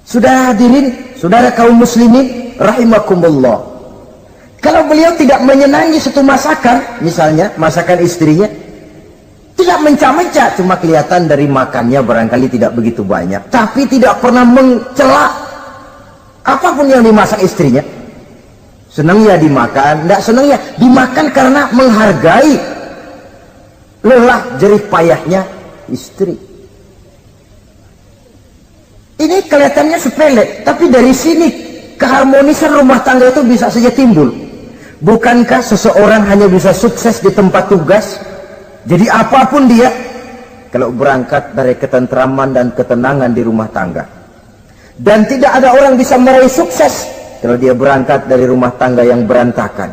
Sudah hadirin, saudara kaum muslimin rahimakumullah, kalau beliau tidak menyenangi satu masakan, misalnya masakan istrinya, Tidak mencah-mencah, cuma kelihatan dari makannya barangkali tidak begitu banyak. Tapi tidak pernah mencela apapun yang dimasak istrinya. Senang ya dimakan, tidak senang ya dimakan karena menghargai lelah jerih payahnya istri. Ini kelihatannya sepele, tapi dari sini keharmonisan rumah tangga itu bisa saja timbul. Bukankah seseorang hanya bisa sukses di tempat tugas? Jadi apapun dia, kalau berangkat dari ketentraman dan ketenangan di rumah tangga. Dan tidak ada orang bisa meraih sukses kalau dia berangkat dari rumah tangga yang berantakan.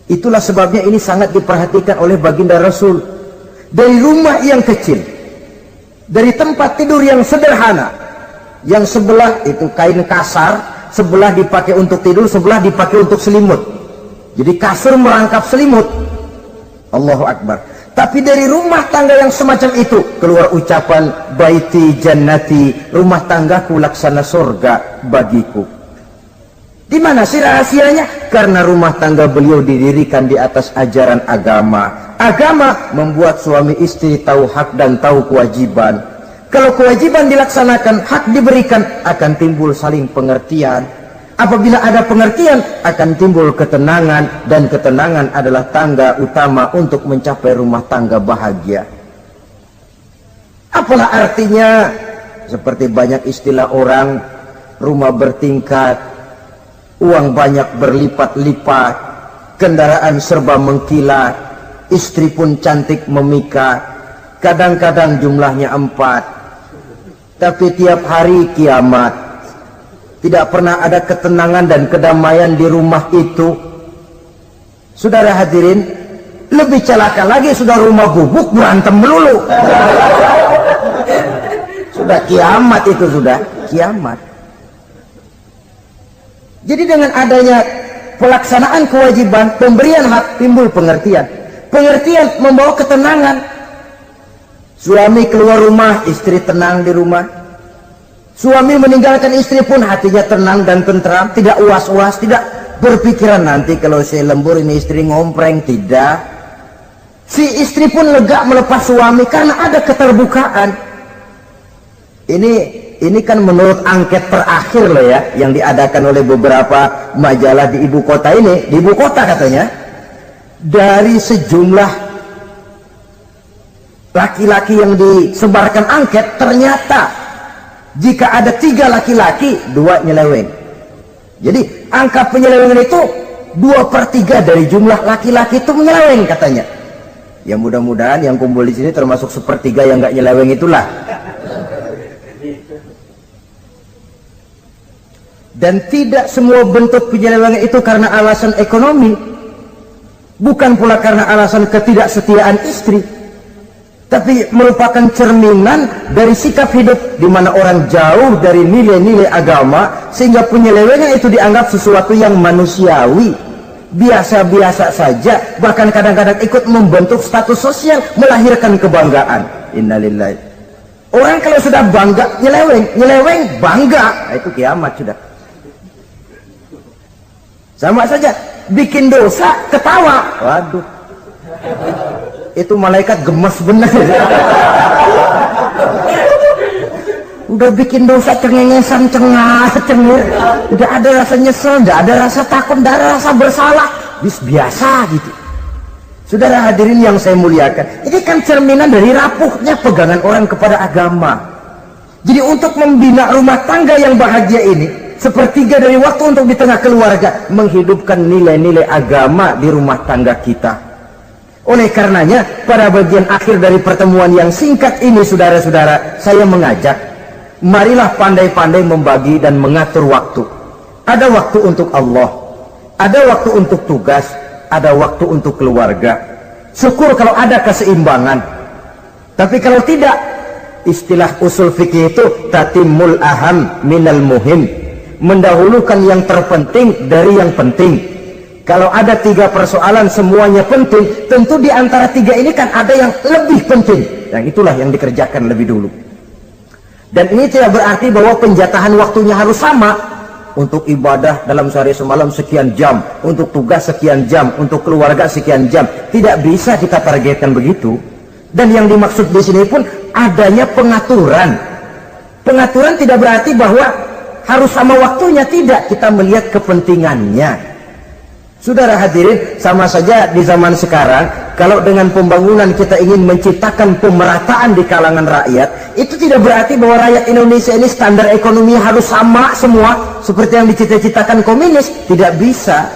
Itulah sebabnya ini sangat diperhatikan oleh baginda Rasul. Dari rumah yang kecil, dari tempat tidur yang sederhana, yang sebelah itu kain kasar, sebelah dipakai untuk tidur, sebelah dipakai untuk selimut. Jadi kasur merangkap selimut. Allahu Akbar. Tapi dari rumah tangga yang semacam itu keluar ucapan baiti jannati, rumah tanggaku laksana surga bagiku. Di mana sih rahasianya? Karena rumah tangga beliau didirikan di atas ajaran agama. Agama membuat suami istri tahu hak dan tahu kewajiban. Kalau kewajiban dilaksanakan, hak diberikan, akan timbul saling pengertian. Apabila ada pengertian, akan timbul ketenangan, dan ketenangan adalah tangga utama untuk mencapai rumah tangga bahagia. Apalah artinya? Seperti banyak istilah orang, rumah bertingkat, uang banyak berlipat-lipat, kendaraan serba mengkilat, istri pun cantik memikat, kadang-kadang jumlahnya 4, tapi tiap hari kiamat. Tidak pernah ada ketenangan dan kedamaian di rumah itu. Saudara hadirin, lebih celaka lagi sudah rumah gubuk berantem melulu. Sudah kiamat itu, sudah kiamat. Jadi dengan adanya pelaksanaan kewajiban, pemberian hak, timbul pengertian. Pengertian membawa ketenangan. Suami keluar rumah, istri tenang di rumah. Suami meninggalkan istri pun hatinya tenang dan tentram, tidak was-was, tidak berpikiran nanti kalau saya lembur ini istri ngompreng, tidak. Si istri pun lega melepas suami karena ada keterbukaan. Ini kan menurut angket terakhir loh ya, yang diadakan oleh beberapa majalah di ibu kota ini, di ibu kota katanya, dari sejumlah laki-laki yang disebarkan angket, ternyata jika ada 3 laki-laki, 2 nyeleweng. Jadi angka penyelewengan itu 2/3 dari jumlah laki-laki itu menyeleweng katanya. Ya mudah-mudahan yang kumpul di sini termasuk 1/3 yang nggak nyeleweng itulah. Dan tidak semua bentuk penyelewengan itu karena alasan ekonomi, bukan pula karena alasan ketidaksetiaan istri, tapi merupakan cerminan dari sikap hidup di mana orang jauh dari nilai-nilai agama, sehingga penyelewengan itu dianggap sesuatu yang manusiawi, biasa-biasa saja, bahkan kadang-kadang ikut membentuk status sosial, melahirkan kebanggaan. Innalillahi. Orang kalau sudah bangga nyeleweng bangga, nah, itu kiamat sudah. Sama saja bikin dosa ketawa, waduh, itu malaikat gemes benar. Udah bikin dosa cengengesan, cengir, udah ada rasa nyesel, udah ada rasa takut, udah ada rasa bersalah, biasa gitu. Saudara hadirin yang saya muliakan, ini kan cerminan dari rapuhnya pegangan orang kepada agama. Jadi untuk membina rumah tangga yang bahagia ini, 1/3 dari waktu untuk di tengah keluarga menghidupkan nilai-nilai agama di rumah tangga kita. Oleh karenanya, pada bagian akhir dari pertemuan yang singkat ini, saudara-saudara, saya mengajak, marilah pandai-pandai membagi dan mengatur waktu. Ada waktu untuk Allah, ada waktu untuk tugas, ada waktu untuk keluarga. Syukur kalau ada keseimbangan. Tapi kalau tidak, istilah usul fikih itu tatimul aham minal muhim, mendahulukan yang terpenting dari yang penting. Kalau ada 3 persoalan semuanya penting, tentu di antara 3 ini kan ada yang lebih penting, dan itulah yang dikerjakan lebih dulu. Dan ini tidak berarti bahwa penjatahan waktunya harus sama. Untuk ibadah dalam sehari semalam sekian jam, untuk tugas sekian jam, untuk keluarga sekian jam. Tidak bisa kita targetkan begitu. Dan yang dimaksud di sini pun adanya pengaturan. Pengaturan tidak berarti bahwa harus sama waktunya, tidak. Kita melihat kepentingannya. Saudara hadirin, sama saja di zaman sekarang, kalau dengan pembangunan kita ingin menciptakan pemerataan di kalangan rakyat, itu tidak berarti bahwa rakyat Indonesia ini standar ekonomi harus sama semua, seperti yang dicita-citakan komunis. Tidak bisa.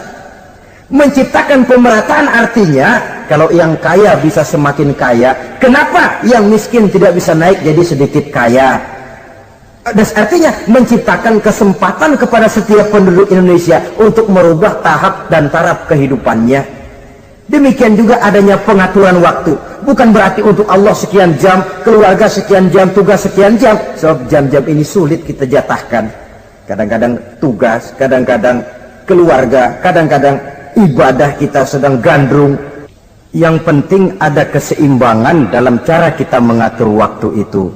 Menciptakan pemerataan artinya, kalau yang kaya bisa semakin kaya, kenapa yang miskin tidak bisa naik jadi sedikit kaya? Dan artinya menciptakan kesempatan kepada setiap penduduk Indonesia untuk merubah tahap dan taraf kehidupannya. Demikian juga adanya pengaturan waktu. Bukan berarti untuk Allah sekian jam, keluarga sekian jam, tugas sekian jam. Sebab jam-jam ini sulit kita jatahkan. Kadang-kadang tugas, kadang-kadang keluarga, kadang-kadang ibadah kita sedang gandrung. Yang penting ada keseimbangan dalam cara kita mengatur waktu itu.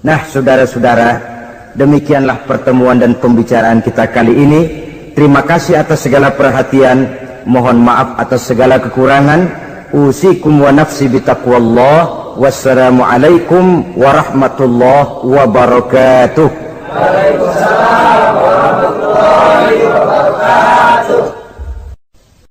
Nah, saudara-saudara, demikianlah pertemuan dan pembicaraan kita kali ini. Terima kasih atas segala perhatian. Mohon maaf atas segala kekurangan. Usikum wa nafsi bitaqwallah. Wassalamualaikum warahmatullahi wabarakatuh.
Waalaikumsalam.